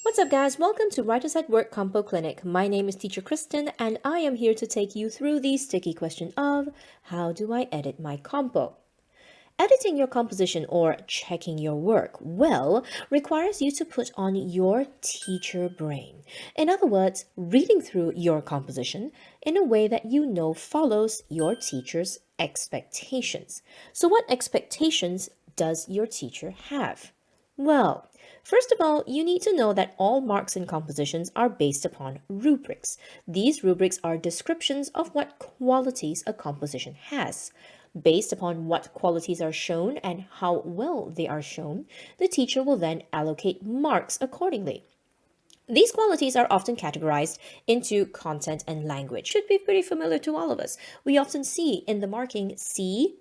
What's up, guys? Welcome to Writers at Work Compo Clinic. My name is Teacher Kristen, and I am here to take you through the sticky question of how do I edit my compo? Editing your composition or checking your work well requires you to put on your teacher brain. In other words, reading through your composition in a way that you know follows your teacher's expectations. So, what expectations does your teacher have? Well, first of all, you need to know that all marks in compositions are based upon rubrics. These rubrics are descriptions of what qualities a composition has. Based upon what qualities are shown and how well they are shown, the teacher will then allocate marks accordingly. These qualities are often categorized into content and language. Should be pretty familiar to all of us. We often see in the marking C,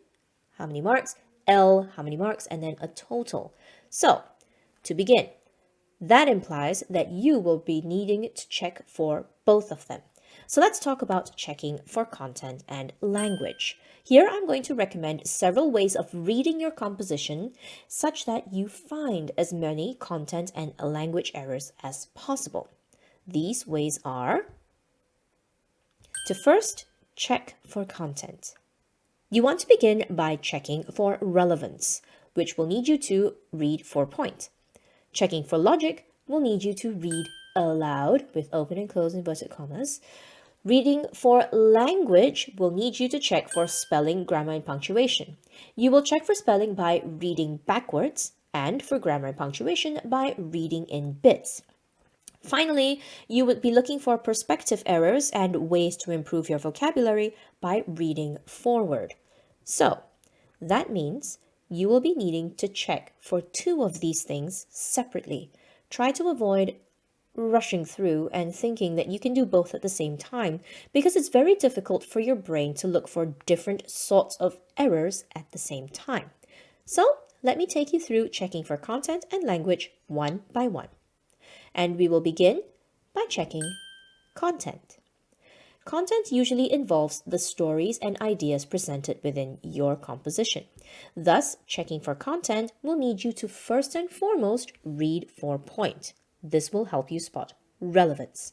how many marks, L, how many marks, and then a total. So, to begin, that implies that you will be needing to check for both of them. So let's talk about checking for content and language. Here I'm going to recommend several ways of reading your composition such that you find as many content and language errors as possible. These ways are to first check for content. You want to begin by checking for relevance, which will need you to read 4-point. Checking for logic will need you to read aloud with open and close inverted commas. Reading for language will need you to check for spelling, grammar, and punctuation. You will check for spelling by reading backwards and for grammar and punctuation by reading in bits. Finally, you would be looking for perspective errors and ways to improve your vocabulary by reading forward. So, that means you will be needing to check for two of these things separately. Try to avoid rushing through and thinking that you can do both at the same time because it's very difficult for your brain to look for different sorts of errors at the same time. So, let me take you through checking for content and language one by one. And we will begin by checking content. Content usually involves the stories and ideas presented within your composition. Thus, checking for content will need you to first and foremost read 4-point. This will help you spot relevance.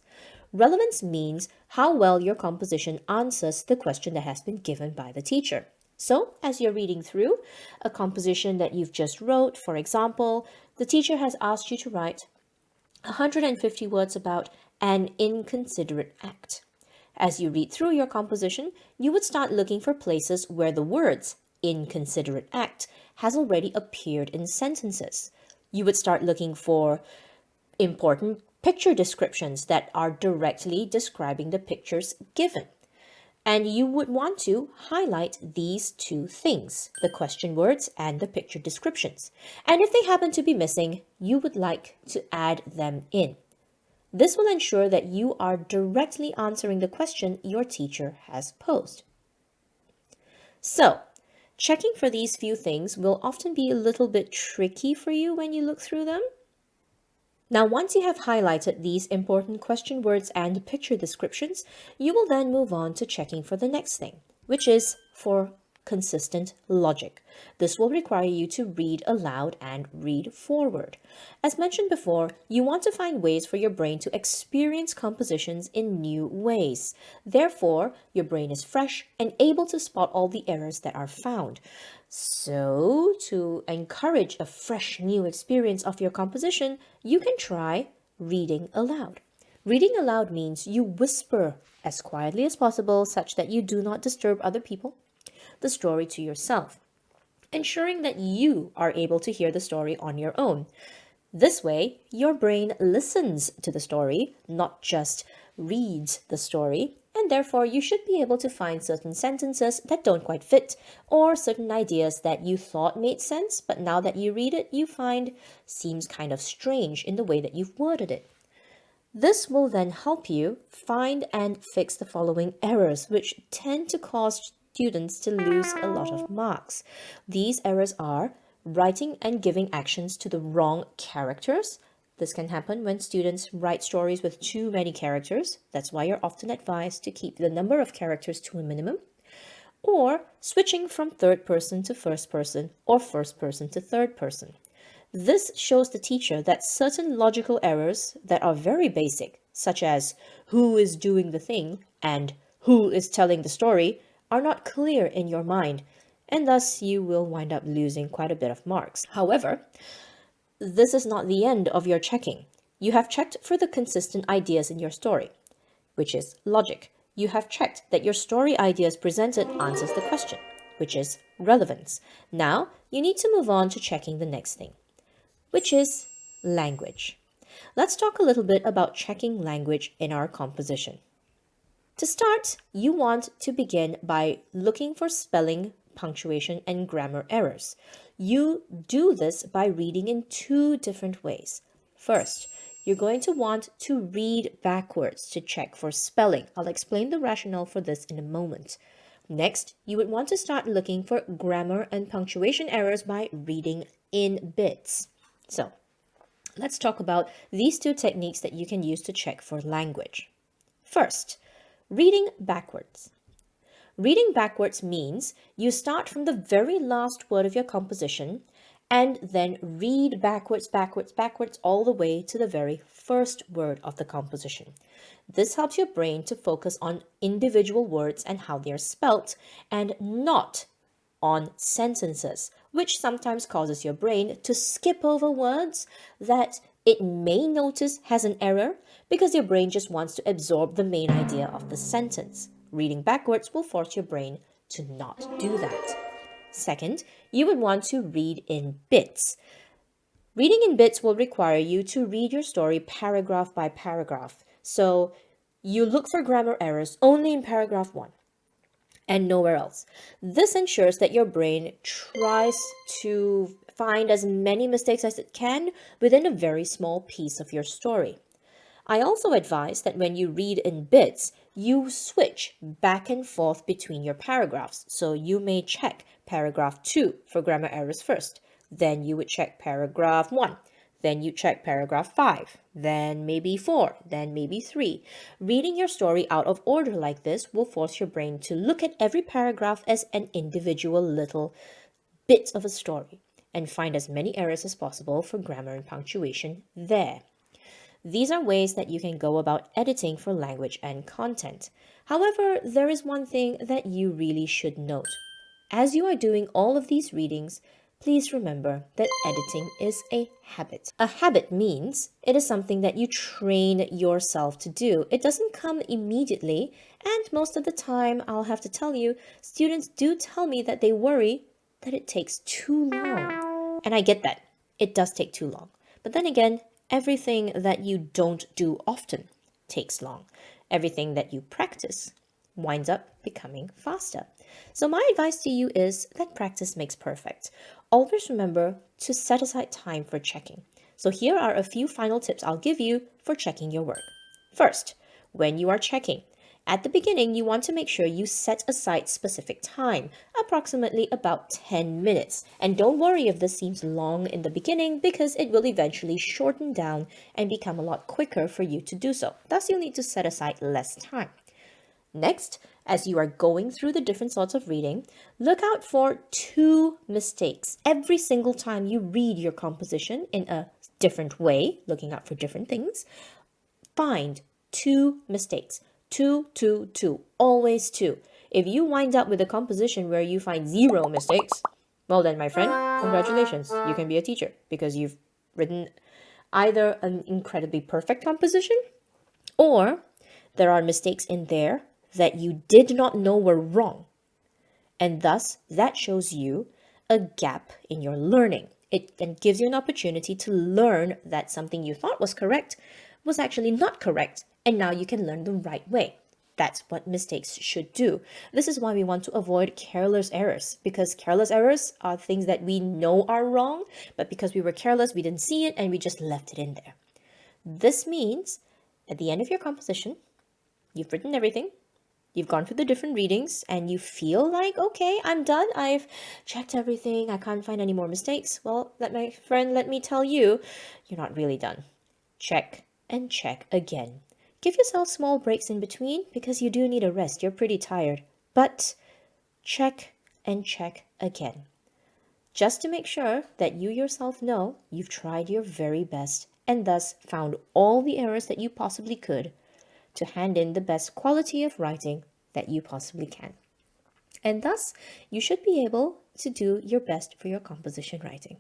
Relevance means how well your composition answers the question that has been given by the teacher. So, as you're reading through a composition that you've just wrote, for example, the teacher has asked you to write 150 words about an inconsiderate act. As you read through your composition, you would start looking for places where the words inconsiderate act has already appeared in sentences. You would start looking for important picture descriptions that are directly describing the pictures given. And you would want to highlight these two things, the question words and the picture descriptions. And if they happen to be missing, you would like to add them in. This will ensure that you are directly answering the question your teacher has posed. So, checking for these few things will often be a little bit tricky for you when you look through them. Now, once you have highlighted these important question words and picture descriptions, you will then move on to checking for the next thing, which is for consistent logic. This will require you to read aloud and read forward. As mentioned before, you want to find ways for your brain to experience compositions in new ways. Therefore, your brain is fresh and able to spot all the errors that are found. So, to encourage a fresh new experience of your composition, you can try reading aloud. Reading aloud means you whisper as quietly as possible such that you do not disturb other people the story to yourself, ensuring that you are able to hear the story on your own. This way, your brain listens to the story, not just reads the story, and therefore you should be able to find certain sentences that don't quite fit, or certain ideas that you thought made sense, but now that you read it, you find seems kind of strange in the way that you've worded it. This will then help you find and fix the following errors, which tend to cause students to lose a lot of marks. These errors are writing and giving actions to the wrong characters. This can happen when students write stories with too many characters. That's why you're often advised to keep the number of characters to a minimum. Or switching from third person to first person or first person to third person. This shows the teacher that certain logical errors that are very basic, such as who is doing the thing and who is telling the story, are not clear in your mind, and thus you will wind up losing quite a bit of marks. However, this is not the end of your checking. You have checked for the consistent ideas in your story, which is logic. You have checked that your story ideas presented answers the question, which is relevance. Now, you need to move on to checking the next thing, which is language. Let's talk a little bit about checking language in our composition. To start, you want to begin by looking for spelling, punctuation, and grammar errors. You do this by reading in two different ways. First, you're going to want to read backwards to check for spelling. I'll explain the rationale for this in a moment. Next, you would want to start looking for grammar and punctuation errors by reading in bits. So, let's talk about these two techniques that you can use to check for language. First, reading backwards. Reading backwards means you start from the very last word of your composition and then read backwards all the way to the very first word of the composition. This helps your brain to focus on individual words and how they are spelt and not on sentences, which sometimes causes your brain to skip over words that it may notice has an error because your brain just wants to absorb the main idea of the sentence. Reading backwards will force your brain to not do that. Second, you would want to read in bits. Reading in bits will require you to read your story paragraph by paragraph. So you look for grammar errors only in paragraph 1 and nowhere else. This ensures that your brain tries to find as many mistakes as it can within a very small piece of your story. I also advise that when you read in bits, you switch back and forth between your paragraphs. So you may check paragraph 2 for grammar errors first. Then you would check paragraph 1. Then you check paragraph 5, then maybe 4, then maybe 3. Reading your story out of order like this will force your brain to look at every paragraph as an individual little bit of a story and find as many errors as possible for grammar and punctuation there. These are ways that you can go about editing for language and content. However, there is one thing that you really should note. As you are doing all of these readings, please remember that editing is a habit. A habit means it is something that you train yourself to do. It doesn't come immediately, and most of the time, I'll have to tell you, students do tell me that they worry that it takes too long. And I get that. It does take too long. But then again, everything that you don't do often takes long. Everything that you practice winds up becoming faster. So my advice to you is that practice makes perfect. Always remember to set aside time for checking. So here are a few final tips I'll give you for checking your work. First, when you are checking, at the beginning, you want to make sure you set aside specific time, approximately about 10 minutes. And don't worry if this seems long in the beginning because it will eventually shorten down and become a lot quicker for you to do so. Thus, you'll need to set aside less time. Next, as you are going through the different sorts of reading, look out for 2 mistakes. Every single time you read your composition in a different way, looking out for different things, find 2 mistakes. 2, 2, 2. Always 2. If you wind up with a composition where you find 0 mistakes, well then, my friend, congratulations. You can be a teacher because you've written either an incredibly perfect composition or there are mistakes in there that you did not know were wrong. And thus, that shows you a gap in your learning. It then gives you an opportunity to learn that something you thought was correct was actually not correct, and now you can learn the right way. That's what mistakes should do. This is why we want to avoid careless errors, because careless errors are things that we know are wrong, but because we were careless, we didn't see it, and we just left it in there. This means at the end of your composition, you've written everything, you've gone through the different readings, and you feel like, okay, I'm done. I've checked everything. I can't find any more mistakes. Well, let me tell you, you're not really done. Check and check again. Give yourself small breaks in between because you do need a rest. You're pretty tired. But check and check again. just to make sure that you yourself know you've tried your very best and thus found all the errors that you possibly could to hand in the best quality of writing that you possibly can. And thus, you should be able to do your best for your composition writing.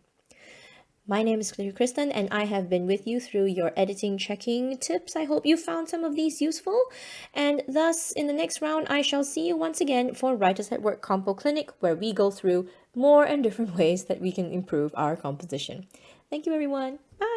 My name is Teacher Kristen, and I have been with you through your editing checking tips. I hope you found some of these useful. And thus, in the next round, I shall see you once again for Writers at Work Compo Clinic, where we go through more and different ways that we can improve our composition. Thank you, everyone. Bye.